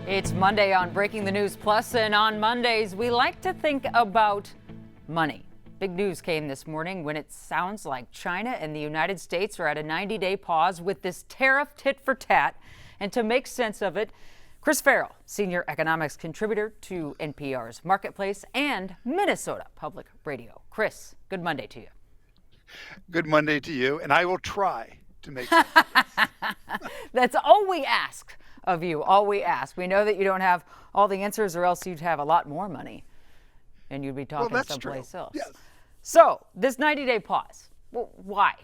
It's Monday on Breaking the News Plus, and on Mondays, we like to think about money. Big news came this morning when it sounds like China and the United States are at a 90-day pause with this tariff tit for tat. And to make sense of it, Chris Farrell, senior economics contributor to NPR's Marketplace and Minnesota Public Radio. Chris, good Monday to you. Good Monday to you, and I will try to make sense of this. That's all we ask of you, all we ask. We know that you don't have all the answers, or else you'd have a lot more money and you'd be talking someplace else. Yes. So this 90-day pause, well, why?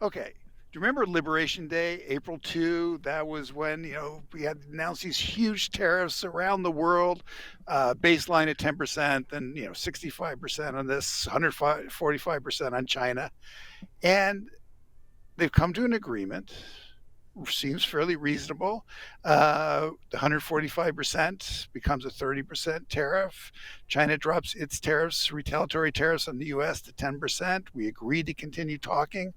Okay. Do you remember Liberation Day, April 2? That was when, we had announced these huge tariffs around the world, baseline at 10%, then, 65% on this, 145% on China. And they've come to an agreement. Seems fairly reasonable. The 145% becomes a 30% tariff. China drops its tariffs, retaliatory tariffs on the U.S. to 10%. We agreed to continue talking.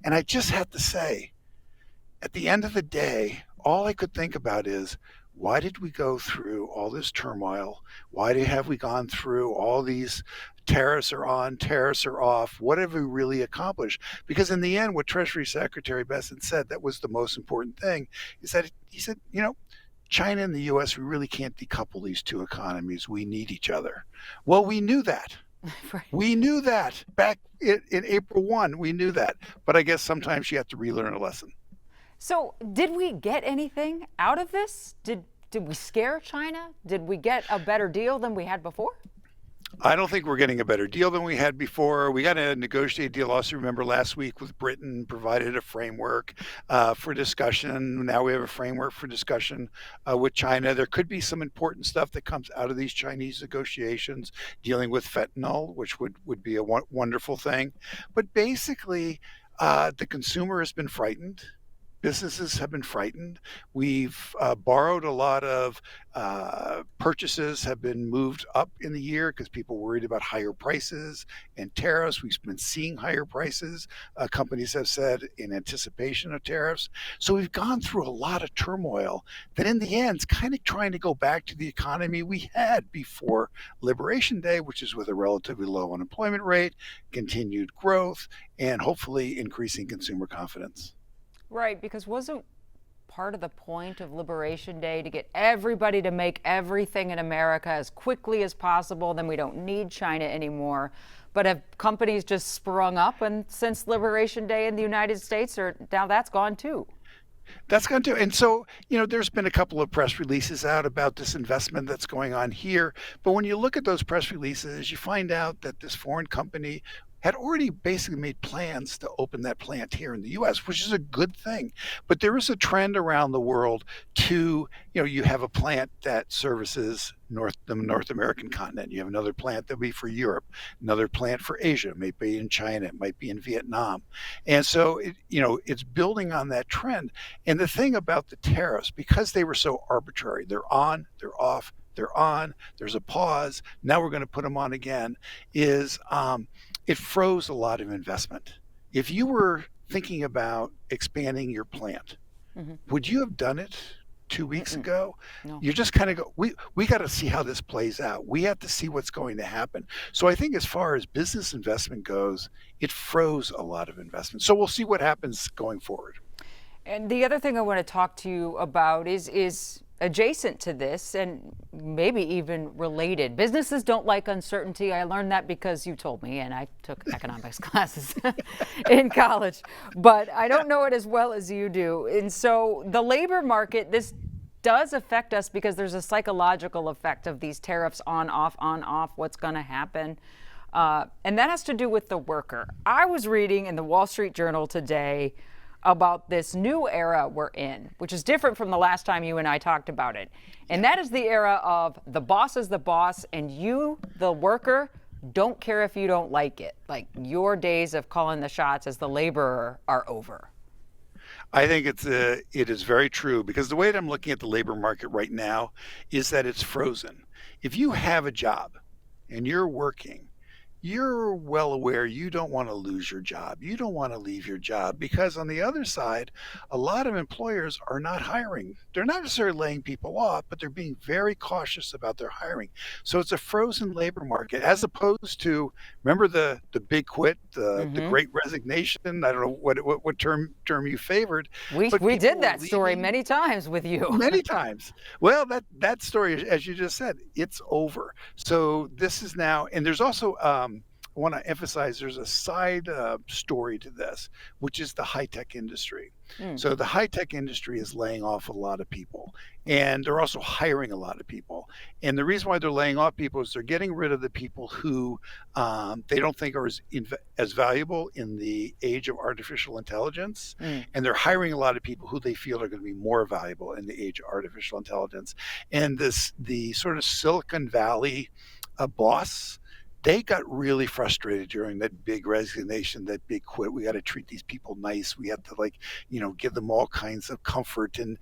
And I just have to say, at the end of the day, all I could think about is, why did we go through all this turmoil? Why have we gone through all these tariffs are on, tariffs are off? What have we really accomplished? Because in the end, what Treasury Secretary Bessent said, that was the most important thing, is that he said, China and the U.S., we really can't decouple these two economies. We need each other. Well, we knew that. Right. We knew that back in April 1. We knew that. But I guess sometimes you have to relearn a lesson. So did we get anything out of this? Did we scare China? Did we get a better deal than we had before? I don't think we're getting a better deal than we had before. We got a negotiated deal also, remember, last week with Britain, provided a framework for discussion. Now we have a framework for discussion with China. There could be some important stuff that comes out of these Chinese negotiations dealing with fentanyl, which would be a wonderful thing. But basically, the consumer has been frightened. Businesses have been frightened. We've borrowed a lot of purchases have been moved up in the year because people worried about higher prices and tariffs. We've been seeing higher prices, companies have said, in anticipation of tariffs. So we've gone through a lot of turmoil that in the end is kind of trying to go back to the economy we had before Liberation Day, which is with a relatively low unemployment rate, continued growth, and hopefully increasing consumer confidence. Right, because wasn't part of the point of Liberation Day to get everybody to make everything in America as quickly as possible? Then we don't need China anymore. But have companies just sprung up and since Liberation Day in the United States, or now that's gone too? That's gone too. And so, there's been a couple of press releases out about this investment that's going on here. But when you look at those press releases, you find out that this foreign company had already basically made plans to open that plant here in the U.S., which is a good thing. But there is a trend around the world to, you have a plant that services the North American continent. You have another plant that will be for Europe, another plant for Asia. It may be in China, it might be in Vietnam. And so, it's building on that trend. And the thing about the tariffs, because they were so arbitrary, they're on, they're off, they're on, there's a pause, now we're going to put them on again, is it froze a lot of investment. If you were thinking about expanding your plant, would you have done it 2 weeks ago? No. You just kind of go, we got to see how this plays out. We have to see what's going to happen. So I think as far as business investment goes, it froze a lot of investment. So we'll see what happens going forward. And the other thing I want to talk to you about is adjacent to this and maybe even related. Businesses don't like uncertainty. I learned that because you told me, and I took economics classes in college, but I don't know it as well as you do. And so the labor market, this does affect us because there's a psychological effect of these tariffs on, off, what's going to happen. And that has to do with the worker. I was reading in the Wall Street Journal today about this new era we're in, which is different from the last time you and I talked about it. And that is the era of the boss is the boss and you, the worker, don't care if you don't like it. Like your days of calling the shots as the laborer are over. I think it is very true, because the way that I'm looking at the labor market right now is that it's frozen. If you have a job and you're working you're well aware you don't want to lose your job. You don't want to leave your job because on the other side, a lot of employers are not hiring. They're not necessarily laying people off, but they're being very cautious about their hiring. So it's a frozen labor market as opposed to, remember the big quit, the Hmm. great resignation. I don't know what term you favored, but We people did were that story leaving many times with you. many times. Well, that story, as you just said, it's over. So this is now, and there's also I want to emphasize there's a side story to this, which is the high tech industry. Mm. So the high tech industry is laying off a lot of people, and they're also hiring a lot of people. And the reason why they're laying off people is they're getting rid of the people who they don't think are as valuable in the age of artificial intelligence, Mm. and they're hiring a lot of people who they feel are going to be more valuable in the age of artificial intelligence. And the sort of Silicon Valley boss, they got really frustrated during that big resignation, that big quit. We got to treat these people nice. We have to, like, give them all kinds of comfort, and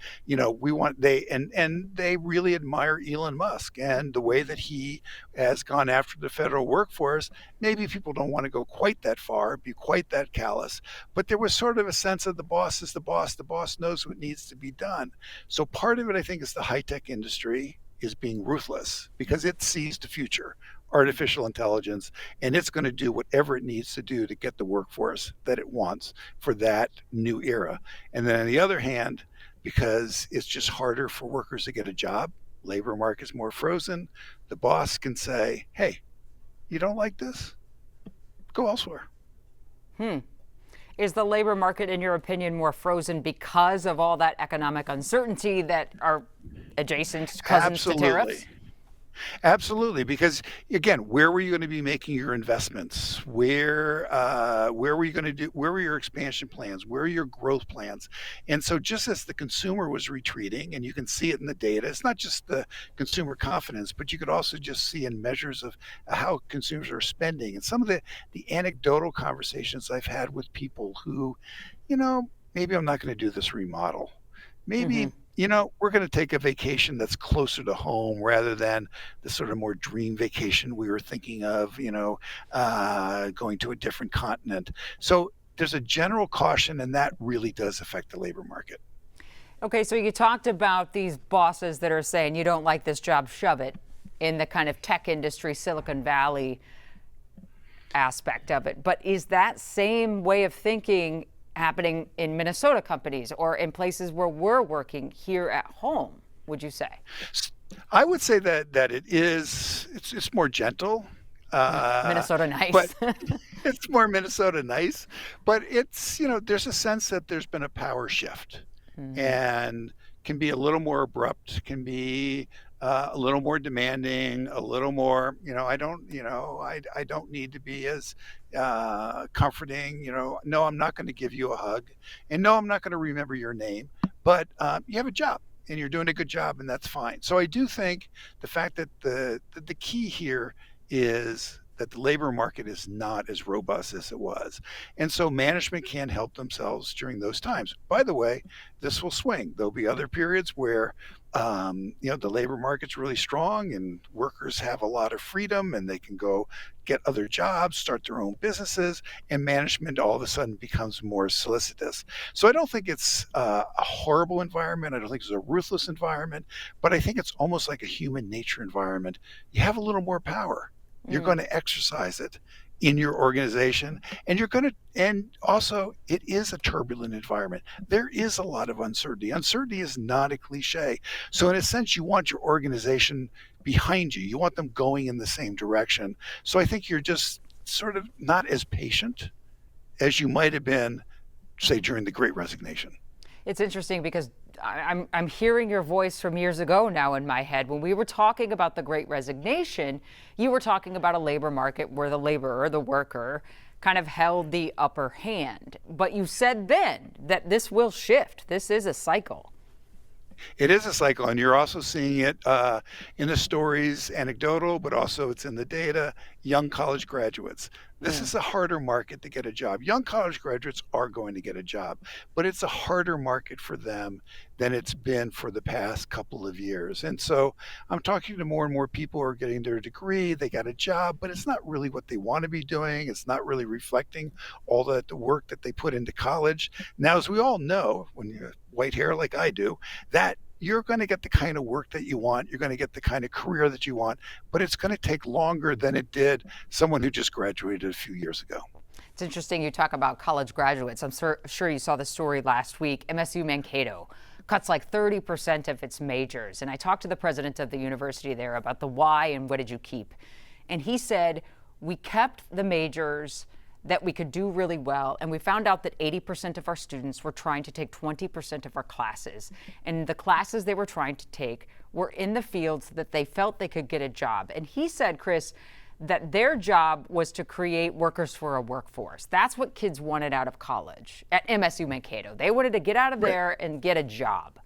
we want and they really admire Elon Musk and the way that he has gone after the federal workforce. Maybe people don't want to go quite that far, be quite that callous, but there was sort of a sense of the boss is the boss. The boss knows what needs to be done. So part of it, I think, is the high tech industry is being ruthless because it sees the future, artificial intelligence, and it's going to do whatever it needs to do to get the workforce that it wants for that new era. And then on the other hand, because it's just harder for workers to get a job, labor market's more frozen, the boss can say, hey, you don't like this? Go elsewhere. Hmm. Is the labor market, in your opinion, more frozen because of all that economic uncertainty that are adjacent cousins to Absolutely. tariffs? Absolutely, because again, where were you going to be making your investments? Where were you going to do? Where were your expansion plans? Where are your growth plans? And so, just as the consumer was retreating, and you can see it in the data, it's not just the consumer confidence, but you could also just see in measures of how consumers are spending. And some of the anecdotal conversations I've had with people who, maybe I'm not going to do this remodel. Hmm. Maybe we're going to take a vacation that's closer to home rather than the sort of more dream vacation we were thinking of, going to a different continent. So there's a general caution, and that really does affect the labor market. Okay, so you talked about these bosses that are saying you don't like this job, shove it, in the kind of tech industry, Silicon Valley aspect of it. But is that same way of thinking happening in Minnesota companies or in places where we're working here at home, would you say? I would say that it's more gentle, uh, Minnesota but nice. it's more Minnesota nice. But it's there's a sense that there's been a power shift, Hmm. and can be a little more abrupt, can be a little more demanding, a little more. I don't need to be as comforting. No, I'm not going to give you a hug, and no, I'm not going to remember your name. But you have a job, and you're doing a good job, and that's fine. So I do think the fact that the key here is that the labor market is not as robust as it was. And so management can help themselves during those times. By the way, this will swing. There'll be other periods where the labor market's really strong and workers have a lot of freedom and they can go get other jobs, start their own businesses, and management all of a sudden becomes more solicitous. So I don't think it's a horrible environment. I don't think it's a ruthless environment, but I think it's almost like a human nature environment. You have a little more power. You're going Mm. to exercise it in your organization, and also it is a turbulent environment. There is a lot of uncertainty. Uncertainty is not a cliche. So in a sense, you want your organization behind you. You want them going in the same direction. So I think you're just sort of not as patient as you might have been, say, during the Great Resignation. It's interesting because I'm hearing your voice from years ago now in my head. When we were talking about the Great Resignation, you were talking about a labor market where the laborer, the worker, kind of held the upper hand. But you said then that this will shift. This is a cycle. It is a cycle, and you're also seeing it in the stories, anecdotal, but also it's in the data. Young college graduates, This is a harder market to get a job. Young college graduates are going to get a job, but it's a harder market for them than it's been for the past couple of years. And so I'm talking to more and more people who are getting their degree, they got a job, but it's not really what they want to be doing. It's not really reflecting all the work that they put into college. Now, as we all know, when you have white hair like I do, that you're going to get the kind of work that you want. You're going to get the kind of career that you want, but it's going to take longer than it did someone who just graduated a few years ago. It's interesting you talk about college graduates. I'm sure you saw the story last week. MSU Mankato cuts like 30% of its majors. And I talked to the president of the university there about the why and what did you keep. And he said, we kept the majors that we could do really well. And we found out that 80% of our students were trying to take 20% of our classes. And the classes they were trying to take were in the fields that they felt they could get a job. And he said, Chris, that their job was to create workers for a workforce. That's what kids wanted out of college at MSU Mankato. They wanted to get out of there and get a job.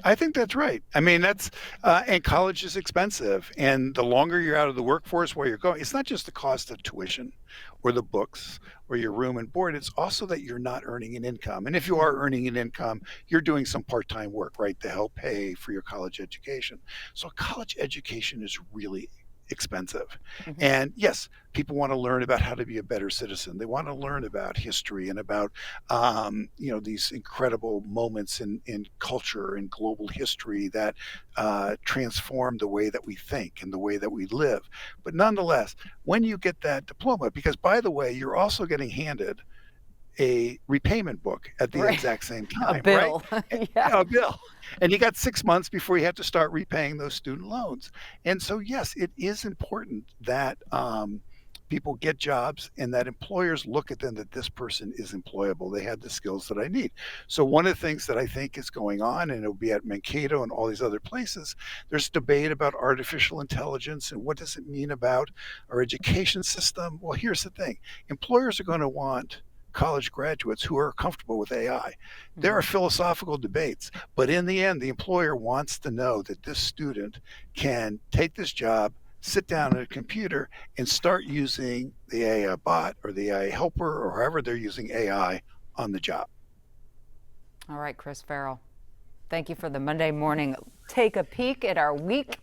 I think that's right. I mean, and college is expensive. And the longer you're out of the workforce where you're going, it's not just the cost of tuition or the books or your room and board. It's also that you're not earning an income. And if you are earning an income, you're doing some part-time work, right, to help pay for your college education. So college education is really expensive. And yes, people want to learn about how to be a better citizen. They want to learn about history and about these incredible moments in culture and global history that transform the way that we think and the way that we live. But nonetheless, when you get that diploma, because by the way, you're also getting handed a repayment book at the Right. exact same A time, bill. right? Yeah. A bill. And you got 6 months before you have to start repaying those student loans. And so, yes, it is important that people get jobs and that employers look at them that this person is employable. They have the skills that I need. So one of the things that I think is going on, and it'll be at Mankato and all these other places, there's debate about artificial intelligence and what does it mean about our education system. Well, here's the thing. Employers are going to want college graduates who are comfortable with AI. There are philosophical debates, but in the end, the employer wants to know that this student can take this job, sit down at a computer, and start using the AI bot or the AI helper or however they're using AI on the job. All right, Chris Farrell. Thank you for the Monday morning take a peek at our week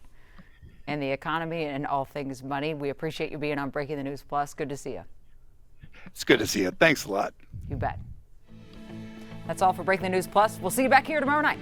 and the economy and all things money. We appreciate you being on Breaking the News Plus. Good to see you. It's good to see you. Thanks a lot. You bet. That's all for Breaking the News Plus. We'll see you back here tomorrow night.